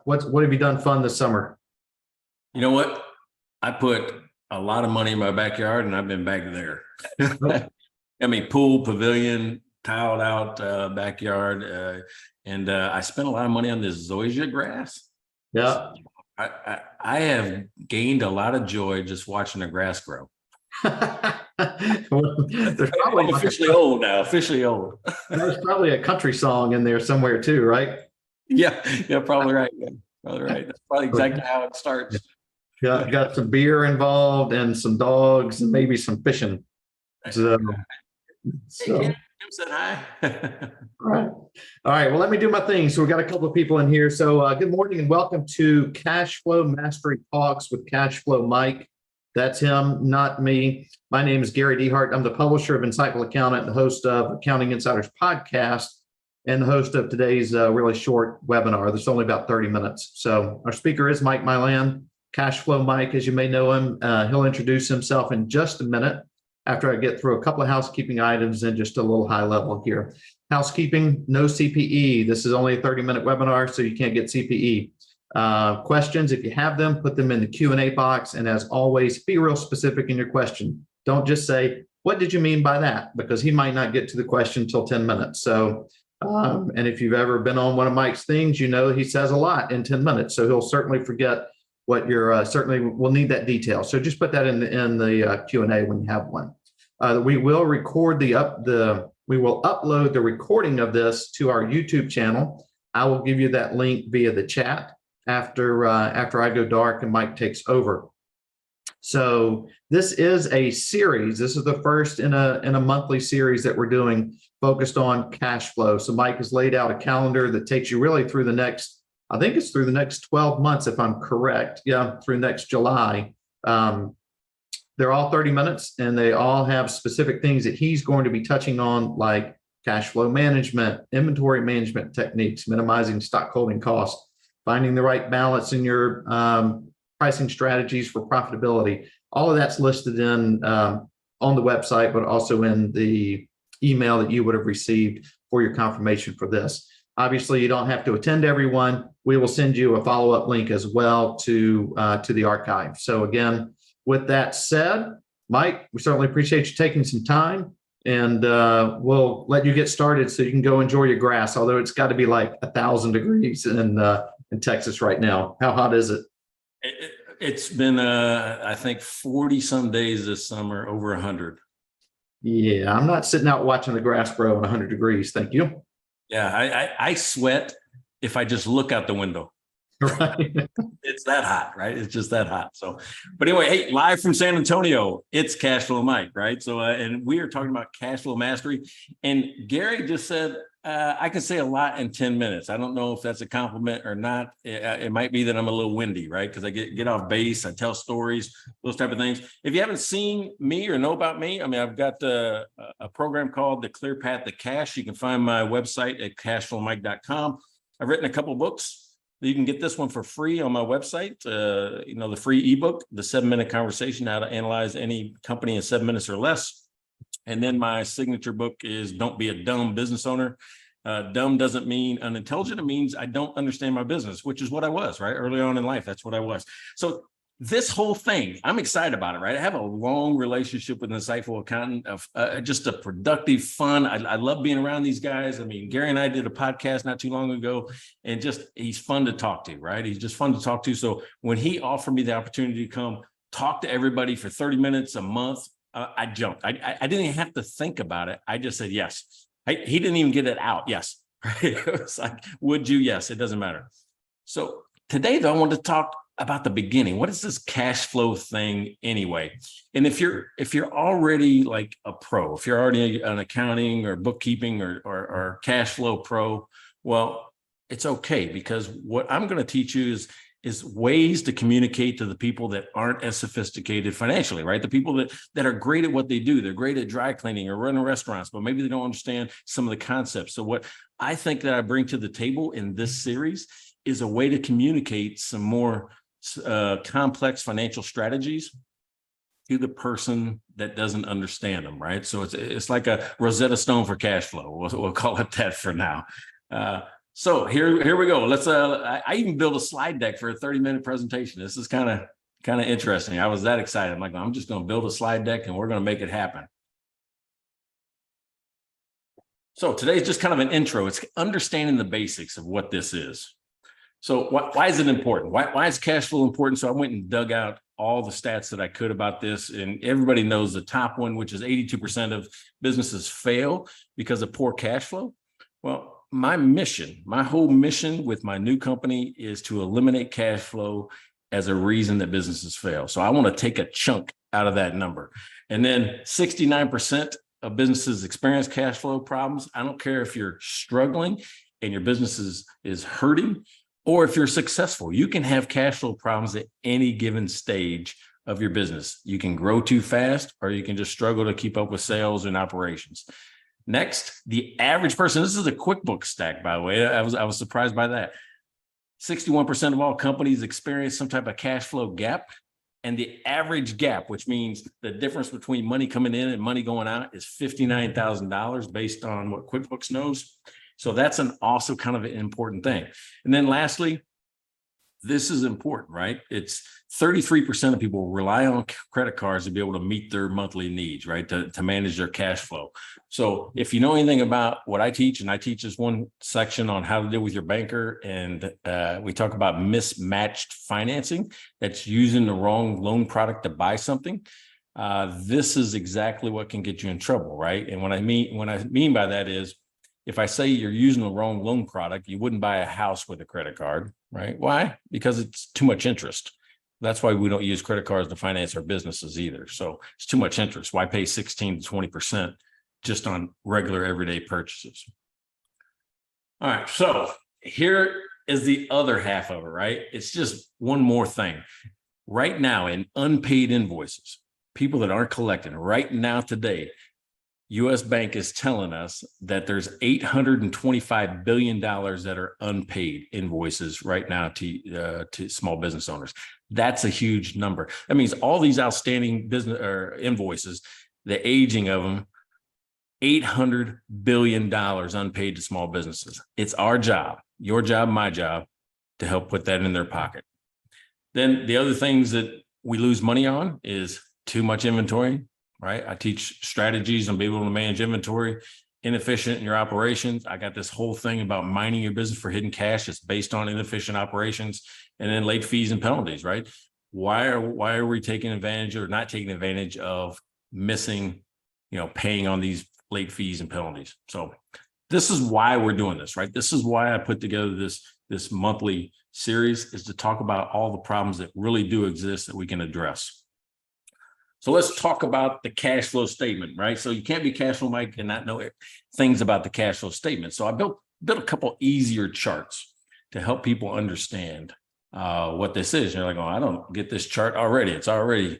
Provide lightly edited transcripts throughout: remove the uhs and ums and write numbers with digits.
What have you done fun this summer? You know what? I put a lot of money in my backyard, and I've been back there. I mean, pool, pavilion, tiled out backyard, and I spent a lot of money on this zoysia grass. Yeah. I have gained a lot of joy just watching the grass grow. There's probably I'm officially old now. Officially old. There's probably a country song in there somewhere too, right? Yeah, probably right. Yeah, probably right. That's probably exactly how it starts. Got some beer involved and some dogs and maybe some fishing. So, Hey, Kim said hi. All right. All right. Well, let me do my thing. So we got a couple of people in here. So good morning and welcome to Cash Flow Mastery Talks with Cash Flow Mike. That's him, not me. My name is Gary Dehart. I'm the publisher of Insightful Accountant, the host of Accounting Insiders podcast, and the host of today's really short webinar. That's only about 30 minutes. So our speaker is Mike Milan, Cash Flow Mike, as you may know him. He'll introduce himself in just a minute after I get through a couple of housekeeping items and just a little high level here. Housekeeping, no CPE. This is only a 30-minute webinar, so you can't get CPE. Questions, if you have them, put them in the Q&A box. And as always, be real specific in your question. Don't just say, what did you mean by that? Because he might not get to the question until 10 minutes. So, and if you've ever been on one of Mike's things, you know he says a lot in 10 minutes. So he'll certainly forget what you're, certainly will need that detail. So just put that in the Q&A when you have one. We will record we will upload the recording of this to our YouTube channel. I will give you that link via the chat after I go dark and Mike takes over. So this is a series. This is the first in a monthly series that we're doing focused on cash flow. So Mike has laid out a calendar that takes you really through the next, I think it's through the next 12 months, if I'm correct. Yeah, through next July. They're all 30 minutes and they all have specific things that he's going to be touching on, like cash flow management, inventory management techniques, minimizing stock holding costs, finding the right balance in your pricing strategies for profitability. All of that's listed in on the website, but also in the email that you would have received for your confirmation for this. Obviously, you don't have to attend everyone. We will send you a follow-up link as well to the archive. So again, with that said, Mike, we certainly appreciate you taking some time, and we'll let you get started so you can go enjoy your grass, although it's got to be like 1,000 degrees in Texas right now. How hot is it? It's been, I think, 40 some days this summer, over 100. Yeah, I'm not sitting out watching the grass grow in 100 degrees. Thank you. Yeah, I sweat if I just look out the window. Right. It's that hot, right? It's just that hot. So, but anyway, hey, live from San Antonio, it's Cash Flow Mike, right? So, and we are talking about cash flow mastery. And Gary just said, I can say a lot in 10 minutes. I don't know if that's a compliment or not. It might be that I'm a little windy, right? Because I get off base, I tell stories, those type of things. If you haven't seen me or know about me, I mean, I've got a program called The Clear Path to Cash. You can find my website at cashflowmike.com. I've written a couple of books. You can get this one for free on my website. The free ebook, The 7-Minute Conversation, How to Analyze Any Company in 7 minutes or less. And then my signature book is Don't Be a Dumb Business Owner. Dumb doesn't mean unintelligent. It means I don't understand my business, which is what I was, right? Early on in life, that's what I was. So this whole thing, I'm excited about it, right? I have a long relationship with Insightful Accountant, of just a productive, fun. I love being around these guys. I mean, Gary and I did a podcast not too long ago, and just he's fun to talk to, right? He's just fun to talk to. So when he offered me the opportunity to come talk to everybody for 30 minutes a month, I jumped. I didn't even have to think about it. I just said yes. He didn't even get it out. Yes. Right? It was like, would you? Yes, it doesn't matter. So today, though, I want to talk about the beginning. What is this cash flow thing anyway? And if you're already like a pro, if you're already an accounting or bookkeeping or cash flow pro, well, it's okay, because what I'm going to teach you is ways to communicate to the people that aren't as sophisticated financially, right? The people that are great at what they do. They're great at dry cleaning or running restaurants, but maybe they don't understand some of the concepts. So what I think that I bring to the table in this series is a way to communicate some more complex financial strategies to the person that doesn't understand them, right? So it's like a Rosetta Stone for cash flow. We'll call it that for now. So here we go. Let's I even built a slide deck for a 30-minute presentation. This is kind of interesting. I was that excited. I'm like, I'm just going to build a slide deck and we're going to make it happen. So today's just kind of an intro. It's understanding the basics of what this is. So why is it important? Why is cash flow important? So I went and dug out all the stats that I could about this. And everybody knows the top one, which is 82% of businesses fail because of poor cash flow. Well, my whole mission with my new company is to eliminate cash flow as a reason that businesses fail. So I want to take a chunk out of that number. And then 69% of businesses experience cash flow problems. I don't care if you're struggling and your business is hurting, or if you're successful. You can have cash flow problems at any given stage of your business. You can grow too fast, or you can just struggle to keep up with sales and operations. Next, the average person, this is a QuickBooks stack, by the way. I was surprised by that. 61% of all companies experience some type of cash flow gap. And the average gap, which means the difference between money coming in and money going out, is $59,000 based on what QuickBooks knows. So that's also kind of an important thing. And then lastly, this is important, right? It's 33% of people rely on credit cards to be able to meet their monthly needs, right? To manage their cash flow. So if you know anything about what I teach, and I teach this one section on how to deal with your banker, and we talk about mismatched financing, that's using the wrong loan product to buy something. This is exactly what can get you in trouble, right? And what I mean by that is, if I say you're using the wrong loan product, you wouldn't buy a house with a credit card, right? Why? Because it's too much interest. That's why we don't use credit cards to finance our businesses either. So it's too much interest. Why pay 16 to 20% just on regular everyday purchases? All right, so here is the other half of it, right? It's just one more thing. Right now, in unpaid invoices, people that aren't collecting right now today, U.S. Bank is telling us that there's $825 billion that are unpaid invoices right now to small business owners. That's a huge number. That means all these outstanding business or invoices, the aging of them, $800 billion unpaid to small businesses. It's our job, your job, my job, to help put that in their pocket. Then the other things that we lose money on is too much inventory. Right? I teach strategies on being able to manage inventory, inefficient in your operations. I got this whole thing about mining your business for hidden cash. It's based on inefficient operations, and then late fees and penalties, right? Why are we taking advantage or not taking advantage of missing, paying on these late fees and penalties? So this is why we're doing this, right? This is why I put together this monthly series, is to talk about all the problems that really do exist that we can address. So let's talk about the cash flow statement, right? So you can't be cash flow Mike and not know things about the cash flow statement. So I built a couple easier charts to help people understand what this is. You're like, oh, I don't get this chart already. It's already,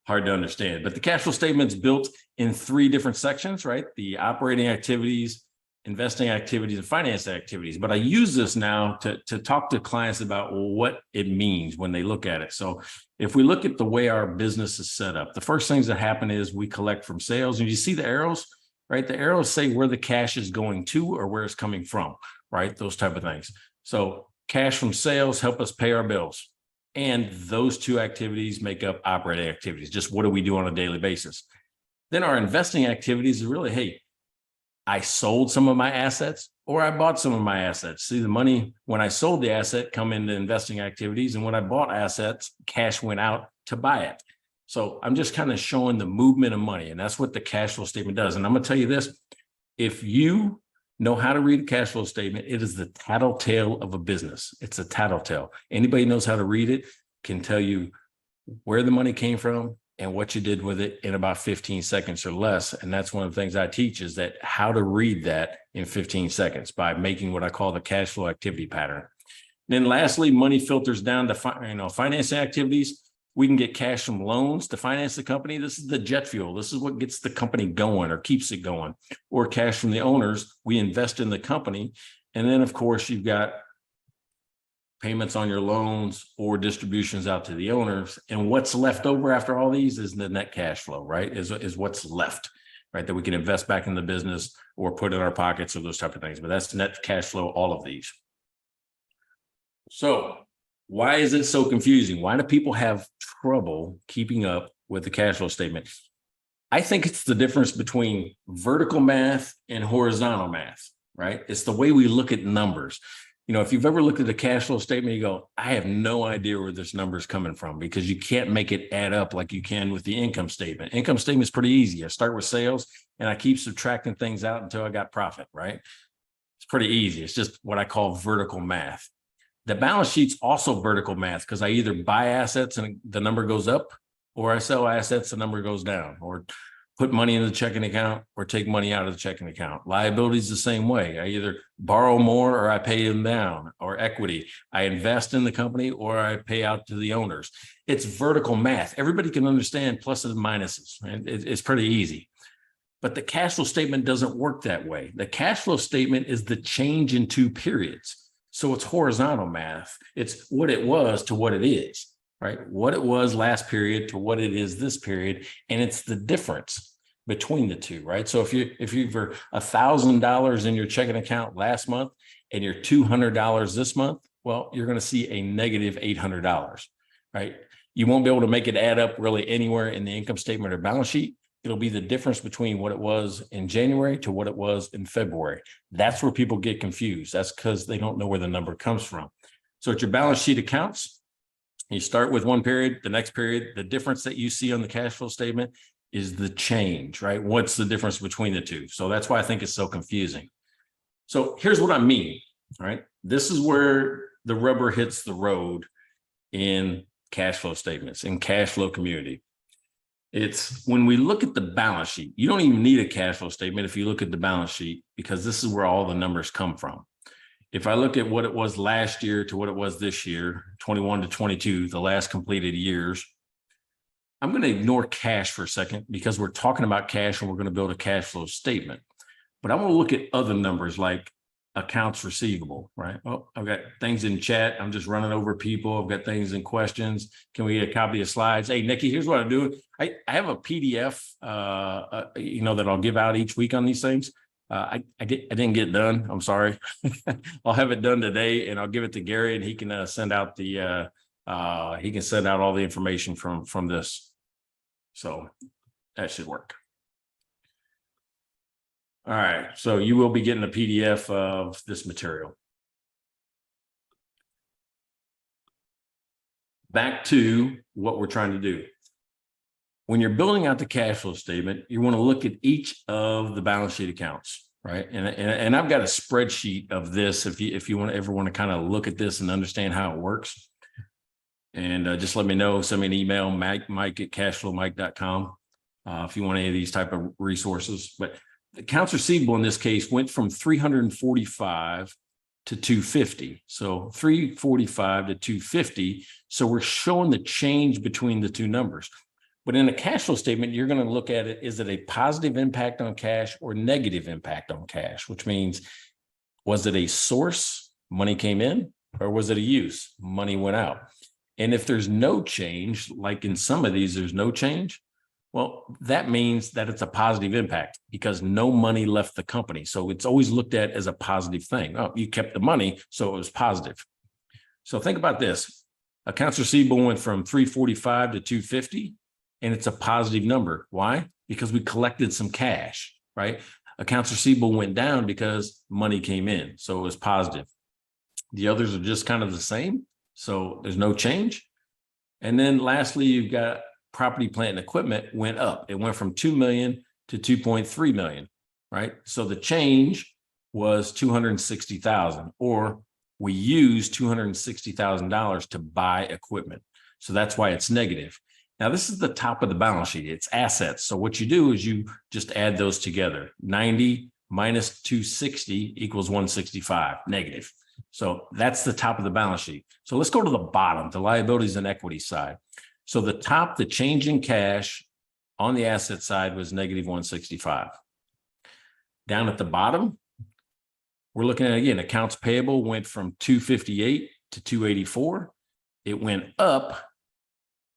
hard to understand. But the cash flow statement's built in 3 different sections, right? The operating activities, investing activities, and finance activities. But I use this now to talk to clients about what it means when they look at it. So if we look at the way our business is set up, the first things that happen is we collect from sales. And you see the arrows, right? The arrows say where the cash is going to or where it's coming from, right? Those type of things. So cash from sales help us pay our bills. And those 2 activities make up operating activities. Just what do we do on a daily basis? Then our investing activities is really, hey, I sold some of my assets or I bought some of my assets. See, the money when I sold the asset come into investing activities, and when I bought assets, cash went out to buy it. So I'm just kind of showing the movement of money, and that's what the cash flow statement does. And I'm going to tell you this, if you know how to read a cash flow statement, it is the tattletale of a business. It's a tattletale. Anybody knows how to read it can tell you where the money came from and what you did with it in about 15 seconds or less. And that's one of the things I teach, is that how to read that in 15 seconds by making what I call the cash flow activity pattern. Then lastly, money filters down to financing activities. We can get cash from loans to finance the company. This is the jet fuel. This is what gets the company going or keeps it going. Or cash from the owners. We invest in the company. And then, of course, you've got payments on your loans or distributions out to the owners. And what's left over after all these is the net cash flow, right? Is what's left. right? That we can invest back in the business or put in our pockets or those type of things. But that's net cash flow, all of these. So why is it so confusing? Why do people have trouble keeping up with the cash flow statement? I think it's the difference between vertical math and horizontal math, right? It's the way we look at numbers. You know, if you've ever looked at a cash flow statement, you go, I have no idea where this number is coming from, because you can't make it add up like you can with the income statement. Income statement is pretty easy. I start with sales and I keep subtracting things out until I got profit, right? It's pretty easy. It's just what I call vertical math. The balance sheet's also vertical math, because I either buy assets and the number goes up, or I sell assets, the number goes down, or put money in the checking account or take money out of the checking account. Liabilities the same way. I either borrow more or I pay them down, or equity. I invest in the company or I pay out to the owners. It's vertical math. Everybody can understand pluses and minuses, and it's pretty easy. But the cash flow statement doesn't work that way. The cash flow statement is the change in 2 periods. So it's horizontal math. It's what it was to what it is, right? What it was last period to what it is this period. And it's the difference between the two, right? So if you've $1,000 in your checking account last month and you're $200 this month, well, you're going to see a negative $800, right? You won't be able to make it add up really anywhere in the income statement or balance sheet. It'll be the difference between what it was in January to what it was in February. That's where people get confused. That's because they don't know where the number comes from. So at your balance sheet accounts, you start with one period, the next period, the difference that you see on the cash flow statement is the change, right? What's the difference between the two? So that's why I think it's so confusing. So here's what I mean, right? This is where the rubber hits the road in cash flow statements, in cash flow community. It's when we look at the balance sheet, you don't even need a cash flow statement if you look at the balance sheet, because this is where all the numbers come from. If I look at what it was last year to what it was this year, 21 to 22, the last completed years, I'm going to ignore cash for a second because we're talking about cash and we're going to build a cash flow statement. But I'm going to look at other numbers like accounts receivable, right? Oh, I've got things in chat. I'm just running over people. I've got things in questions. Can we get a copy of slides? Hey, Nikki, here's what I'm doing. I have a PDF, that I'll give out each week on these things. I didn't get it done. I'm sorry. I'll have it done today, and I'll give it to Gary, and he can send out the all the information from this. So that should work. All right, so you will be getting a PDF of this material. Back to what we're trying to do. When you're building out the cash flow statement, you want to look at each of the balance sheet accounts, right? And I've got a spreadsheet of this if you ever want to kind of look at this and understand how it works. And just let me know, send me an email, mike@cashflowmike.com, if you want any of these type of resources. But accounts receivable in this case went from 345 to 250. So 345 to 250. So we're showing the change between the two numbers. But in a cash flow statement, you're going to look at it, is it a positive impact on cash or negative impact on cash? Which means, was it a source, money came in, or was it a use, money went out? And if there's no change, like in some of these, there's no change, well, that means that it's a positive impact because no money left the company. So it's always looked at as a positive thing. Oh, you kept the money, so it was positive. So think about this. Accounts receivable went from 345 to 250, and it's a positive number. Why? Because we collected some cash, right? Accounts receivable went down because money came in, so it was positive. The others are just kind of the same, so there's no change. And then lastly, you've got property, plant, and equipment went up. It went from 2 million to 2.3 million, right? So the change was 260,000, or we used $260,000 to buy equipment. So that's why it's negative. Now, this is the top of the balance sheet. It's assets. So what you do is you just add those together. 90 minus 260 equals 165, negative. So that's the top of the balance sheet. So let's go to the bottom, the liabilities and equity side. So the top, the change in cash on the asset side was negative 165. Down at the bottom, we're looking at, again, accounts payable went from 258 to 284. It went up,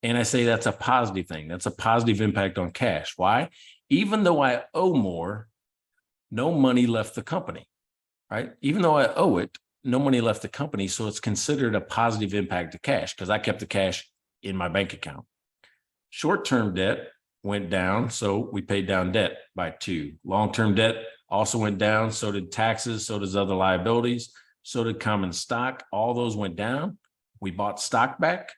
and I say that's a positive thing. That's a positive impact on cash. Why? even though I owe more, no money left the company, right? Even though I owe it, no money left the company. So it's considered a positive impact to cash because I kept the cash in my bank account. Short-term debt went down, so we paid down debt by 2. Long-term debt also went down, so did taxes, so does other liabilities, so did common stock. All those went down. We bought stock back,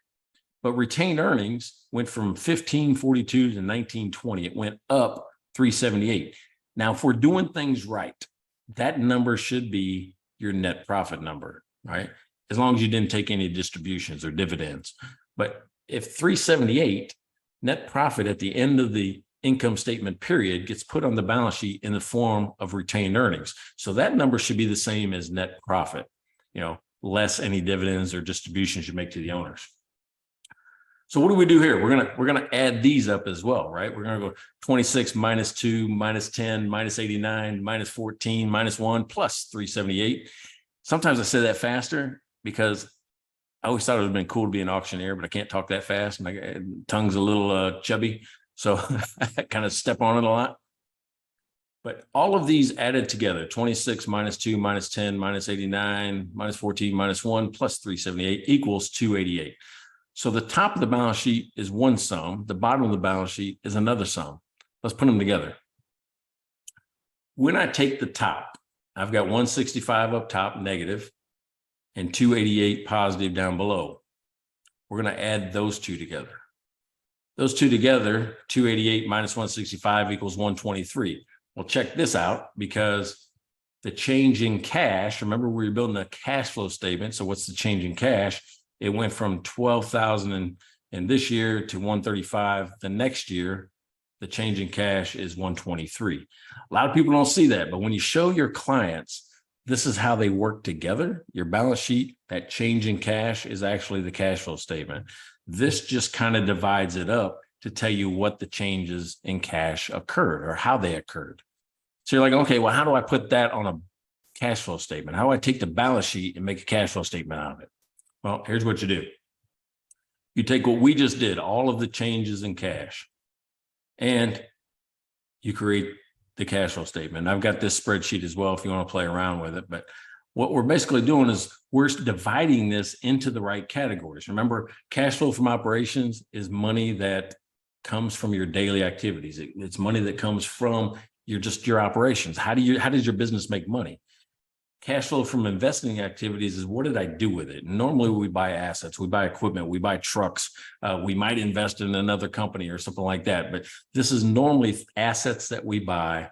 but retained earnings went from 1542 to 1920. It went up 378. Now, if we're doing things right, that number should be your net profit number, right? As long as you didn't take any distributions or dividends. But if 378 net profit at the end of the income statement period gets put on the balance sheet in the form of retained earnings. So that number should be the same as net profit, less any dividends or distributions you make to the owners. So what do we do here? We're gonna add these up as well, right? We're gonna go 26 minus 2 minus 10 minus 89 minus 14 minus 1 plus 378. Sometimes I say that faster because I always thought it would have been cool to be an auctioneer, but I can't talk that fast. My tongue's a little chubby, so I kind of step on it a lot. But all of these added together, 26 minus 2 minus 10 minus 89 minus 14 minus 1 plus 378 equals 288. So the top of the balance sheet is one sum. The bottom of the balance sheet is another sum. Let's put them together. When I take the top, I've got 165 up top negative and 288 positive down below. We're going to add those two together. Those two together, 288 minus 165 equals 123. Well, check this out, because the change in cash, remember we were building a cash flow statement. So what's the change in cash? It went from 12,000 in this year to 135 the next year. The change in cash is 123. A lot of people don't see that, but when you show your clients, this is how they work together. Your balance sheet, that change in cash is actually the cash flow statement. This just kind of divides it up to tell you what the changes in cash occurred or how they occurred. So you're like, okay, well, how do I put that on a cash flow statement? How do I take the balance sheet and make a cash flow statement out of it? Well, here's what you do. You take what we just did, all of the changes in cash, and you create the cash flow statement. I've got this spreadsheet as well if you want to play around with it. But what we're basically doing is we're dividing this into the right categories. Remember, cash flow from operations is money that comes from your daily activities. It's money that comes from your operations. How does your business make money? Cash flow from investing activities is what did I do with it? Normally we buy assets, we buy equipment, we buy trucks, we might invest in another company or something like that. But this is normally assets that we buy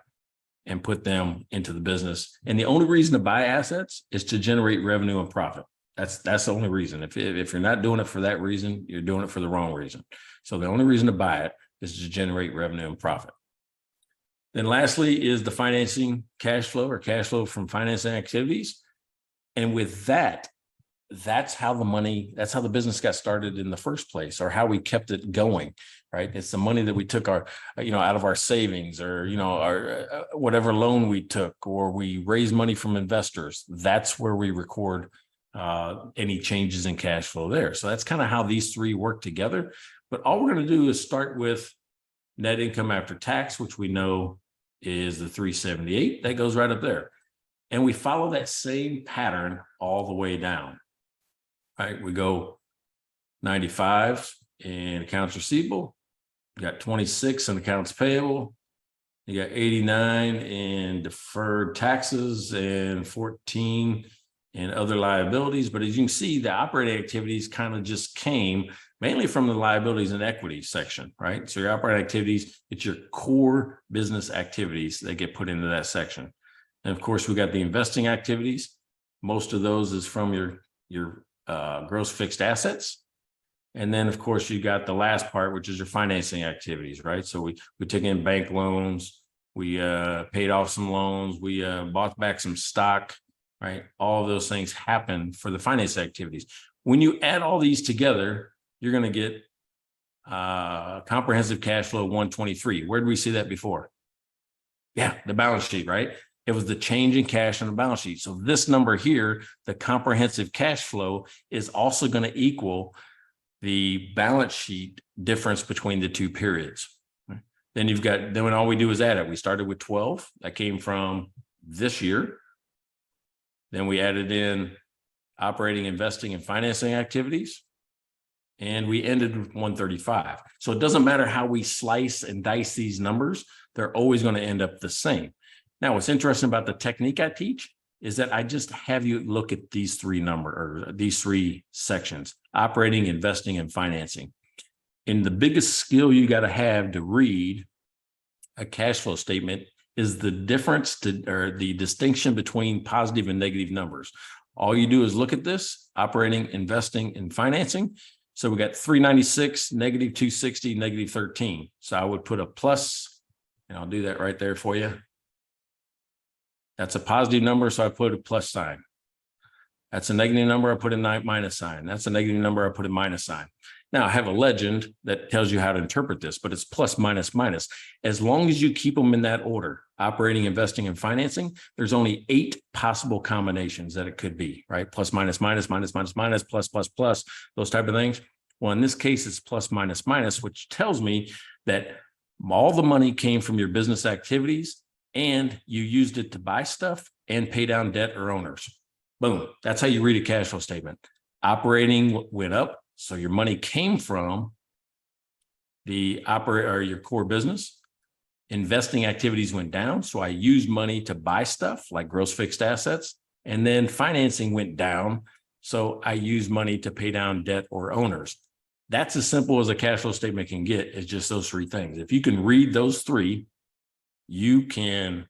and put them into the business. And the only reason to buy assets is to generate revenue and profit. That's the only reason. If you're not doing it for that reason, you're doing it for the wrong reason. So the only reason to buy it is to generate revenue and profit. Then lastly is the financing cash flow or cash flow from financing activities. And with that, that's how the business got started in the first place, or how we kept it going, right? It's the money that we took out of our savings, or, our whatever loan we took, or we raised money from investors. That's where we record any changes in cash flow there. So that's kind of how these three work together. But all we're going to do is start with net income after tax, which we know is the 378. That goes right up there. And we follow that same pattern all the way down, right? We go 95 in accounts receivable. You got 26 in accounts payable. You got 89 in deferred taxes and 14 in other liabilities. But as you can see, the operating activities kind of just came mainly from the liabilities and equities section, right? So your operating activities, it's your core business activities that get put into that section. And of course, we got the investing activities. Most of those is from your gross fixed assets. And then of course, you got the last part, which is your financing activities, right? So we took in bank loans, we paid off some loans, we bought back some stock, right? All of those things happen for the finance activities. When you add all these together, you're going to get comprehensive cash flow 123. Where did we see that before? Yeah, the balance sheet, right? It was the change in cash on the balance sheet. So this number here, the comprehensive cash flow, is also going to equal the balance sheet difference between the two periods. Then then all we do is add it. We started with 12. That came from this year. Then we added in operating, investing, and financing activities. And we ended with 135. So it doesn't matter how we slice and dice these numbers, they're always going to end up the same. Now, what's interesting about the technique I teach is that I just have you look at these these three sections: operating, investing, and financing. And the biggest skill you got to have to read a cash flow statement is the the distinction between positive and negative numbers. All you do is look at this: operating, investing, and financing. So we got 396, negative 260, negative 13. So I would put a plus, and I'll do that right there for you. That's a positive number, so I put a plus sign. That's a negative number, I put a minus sign. That's a negative number, I put a minus sign. Now I have a legend that tells you how to interpret this, but it's plus, minus, minus. As long as you keep them in that order: operating, investing, and financing, there's only 8 possible combinations that it could be, right? Plus, minus, minus, minus, minus, minus, plus, plus, plus, those type of things. Well, in this case, it's plus, minus, minus, which tells me that all the money came from your business activities and you used it to buy stuff and pay down debt or owners. Boom. That's how you read a cash flow statement. Operating went up, so your money came from the your core business. Investing activities went down, so I used money to buy stuff like gross fixed assets. And then financing went down, so I used money to pay down debt or owners. That's as simple as a cash flow statement can get, is just those 3 things. If you can read those 3, you can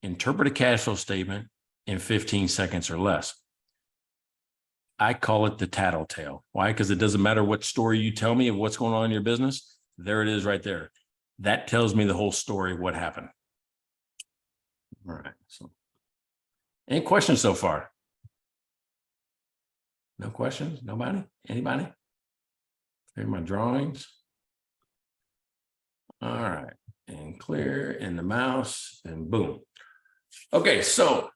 interpret a cash flow statement in 15 seconds or less. I call it the tattletale. Why? Because it doesn't matter what story you tell me of what's going on in your business. There it is right there. That tells me the whole story of what happened. All right. So, any questions so far? No questions? Nobody? Anybody? Here are my drawings. All right. And clear in the mouse and boom. Okay. So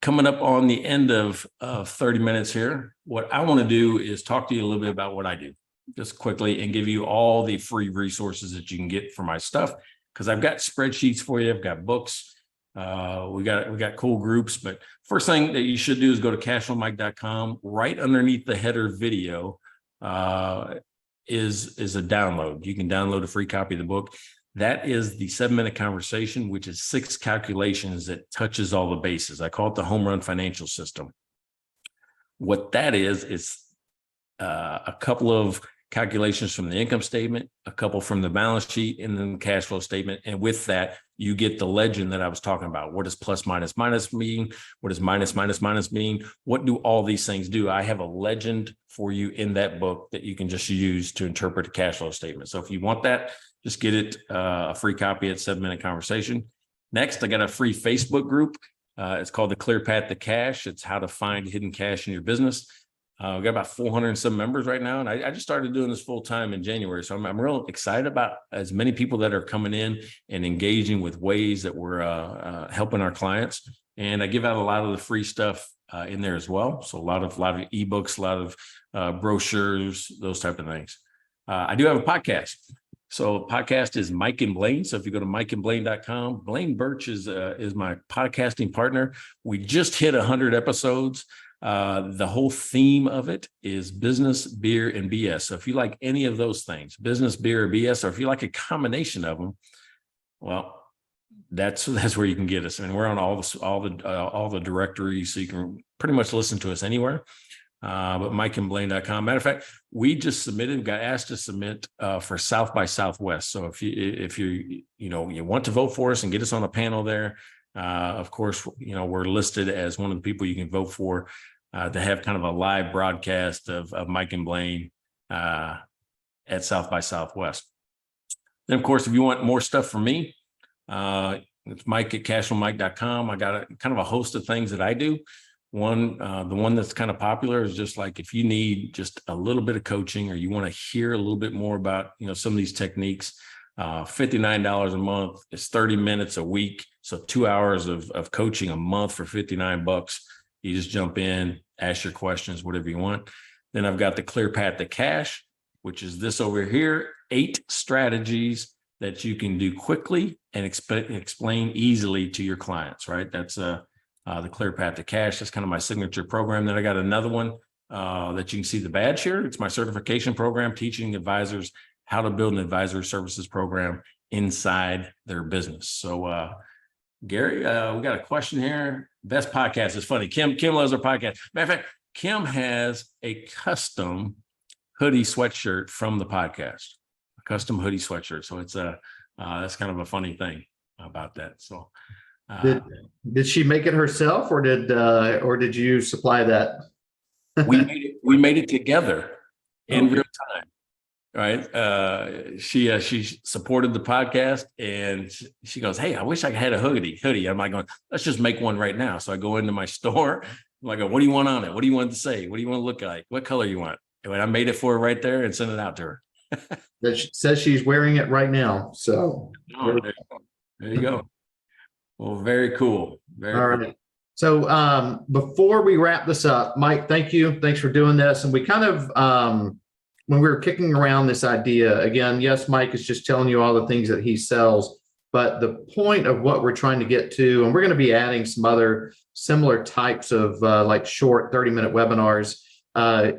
coming up on the end of 30 minutes here, what I want to do is talk to you a little bit about what I do, just quickly, and give you all the free resources that you can get for my stuff. Because I've got spreadsheets for you. I've got books. We got cool groups. But first thing that you should do is go to cashflowmike.com. Right underneath the header video is a download. You can download a free copy of the book. That is the 7-minute conversation, which is 6 calculations that touches all the bases. I call it the home run financial system. What that is a couple of calculations from the income statement, a couple from the balance sheet, and then the cash flow statement. And with that, you get the legend that I was talking about. What does plus, minus, minus mean? What does minus, minus, minus mean? What do all these things do? I have a legend for you in that book that you can just use to interpret a cash flow statement. So if you want that, just get it a free copy at 7-minute conversation. Next, I got a free Facebook group. It's called the Clear Path to Cash. It's how to find hidden cash in your business. We've got about 400 and some members right now. And I just started doing this full time in January. So I'm real excited about as many people that are coming in and engaging with ways that we're helping our clients. And I give out a lot of the free stuff in there as well. So a lot of ebooks, a lot of brochures, those type of things. I do have a podcast. So podcast is Mike and Blaine. So if you go to mikeandblaine.com, Blaine Birch is my podcasting partner. We just hit 100 episodes. The whole theme of it is business, beer, and BS. So if you like any of those things, business, beer, or BS, or if you like a combination of them, well, that's where you can get us. And we're on all the directories, so you can pretty much listen to us anywhere. But mikeandblaine.com. Matter of fact, we just got asked to submit for South by Southwest. So if you want to vote for us and get us on a panel there, of course, we're listed as one of the people you can vote for to have kind of a live broadcast of Mike and Blaine at South by Southwest. Then, of course, if you want more stuff from me, it's Mike at cashflowmike.com. I got kind of a host of things that I do. The one that's kind of popular is just like if you need just a little bit of coaching or you want to hear a little bit more about, some of these techniques, $59 a month is 30 minutes a week. So 2 hours of coaching a month for $59. You just jump in, ask your questions, whatever you want. Then I've got the Clear Path to Cash, which is this over here, 8 strategies that you can do quickly and explain easily to your clients, right? That's the Clear Path to Cash. That's kind of my signature program. Then I got another one that you can see the badge here. It's my certification program, teaching advisors how to build an advisory services program inside their business. So, Gary, we got a question here. Best podcast. It's funny. Kim loves our podcast. Matter of fact, Kim has a custom hoodie sweatshirt from the podcast, a custom hoodie sweatshirt. So it's that's kind of a funny thing about that. So did she make it herself, or did you supply that? we made it together in real time. Right. She supported the podcast, and she goes, "Hey, I wish I had a hoodie. I'm like, going, let's just make one right now." So I go into my store. I'm like, "What do you want on it? What do you want to say? What do you want to look like? What color you want?" And I made it for her right there and sent it out to her. That says she's wearing it right now. So there you go. Well, very cool. All right. So before we wrap this up, Mike, thank you. Thanks for doing this. And we kind of when we were kicking around this idea, again, yes, Mike is just telling you all the things that he sells, but the point of what we're trying to get to, and we're going to be adding some other similar types of like short 30-minute webinars. I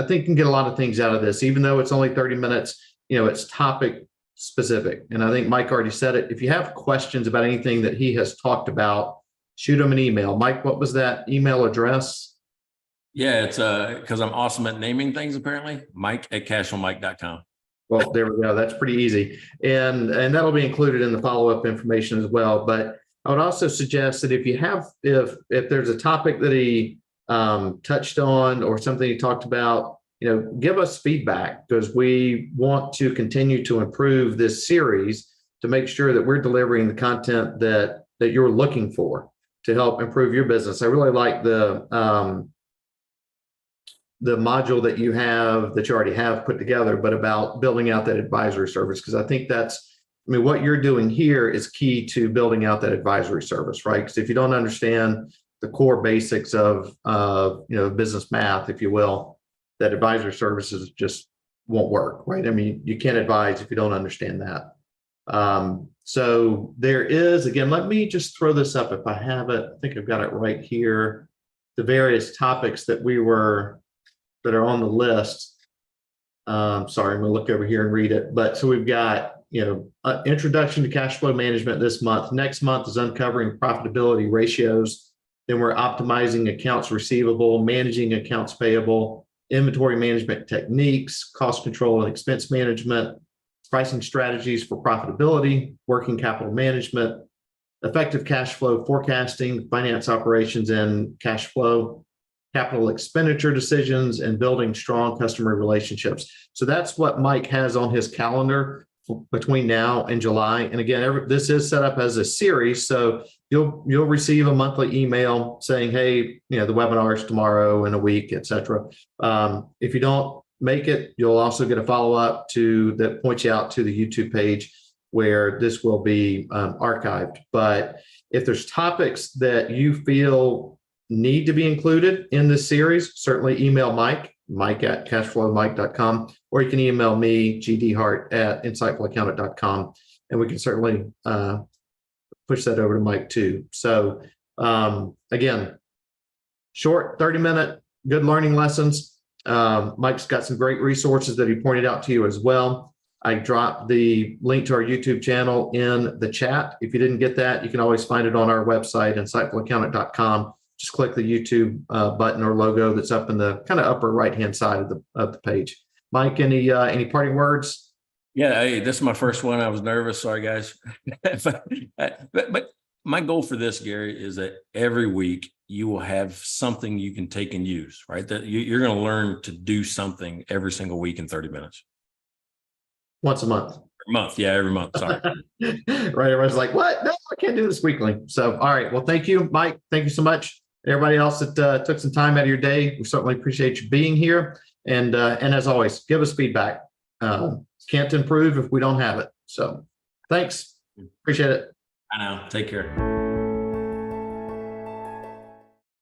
think you can get a lot of things out of this, even though it's only 30 minutes, it's topic specific. And I think Mike already said it. If you have questions about anything that he has talked about, shoot him an email. Mike, what was that email address? Yeah, it's because I'm awesome at naming things, apparently. Mike@cashflowmike.com. Well, there we go. That's pretty easy. And that'll be included in the follow-up information as well. But I would also suggest that if there's a topic that he touched on or something he talked about, give us feedback, because we want to continue to improve this series to make sure that we're delivering the content that you're looking for to help improve your business. I really like the module that you already have put together, but about building out that advisory service, because I think what you're doing here is key to building out that advisory service, right? Because if you don't understand the core basics of business math, if you will, that advisory services just won't work, right? I mean, you can't advise if you don't understand that. So there is, again, let me just throw this up if I have it. I think I've got it right here. The various topics that are on the list. Sorry, I'm going to look over here and read it. But so we've got, introduction to cash flow management this month. Next month is uncovering profitability ratios. Then we're optimizing accounts receivable, managing accounts payable, inventory management techniques, cost control and expense management, pricing strategies for profitability, working capital management, effective cash flow forecasting, finance operations and cash flow, capital expenditure decisions, and building strong customer relationships. So that's what Mike has on his calendar between now and July. And again, this is set up as a series. So you'll receive a monthly email saying, hey, the webinar is tomorrow in a week, et cetera. If you don't make it, you'll also get a follow-up that points you out to the YouTube page where this will be archived. But if there's topics that you feel need to be included in this series, certainly email Mike@cashflowmike.com, or you can email me, gdhart@insightfulaccountant.com, and we can certainly push that over to Mike too. So again, short 30-minute, good learning lessons. Mike's got some great resources that he pointed out to you as well. I dropped the link to our YouTube channel in the chat. If you didn't get that, you can always find it on our website, insightfulaccountant.com. Just click the YouTube button or logo that's up in the kind of upper right-hand side of the page. Mike, any parting words? Yeah, hey, this is my first one. I was nervous. Sorry, guys. but my goal for this, Gary, is that every week you will have something you can take and use, right? That you're going to learn to do something every single week in 30 minutes. Once a month. Every month. Sorry. Right. Everyone's like, what? No, I can't do this weekly. So, all right. Well, thank you, Mike. Thank you so much. Everybody else that took some time out of your day, we certainly appreciate you being here. And as always, give us feedback. Can't improve if we don't have it. So thanks. Appreciate it. I know. Take care.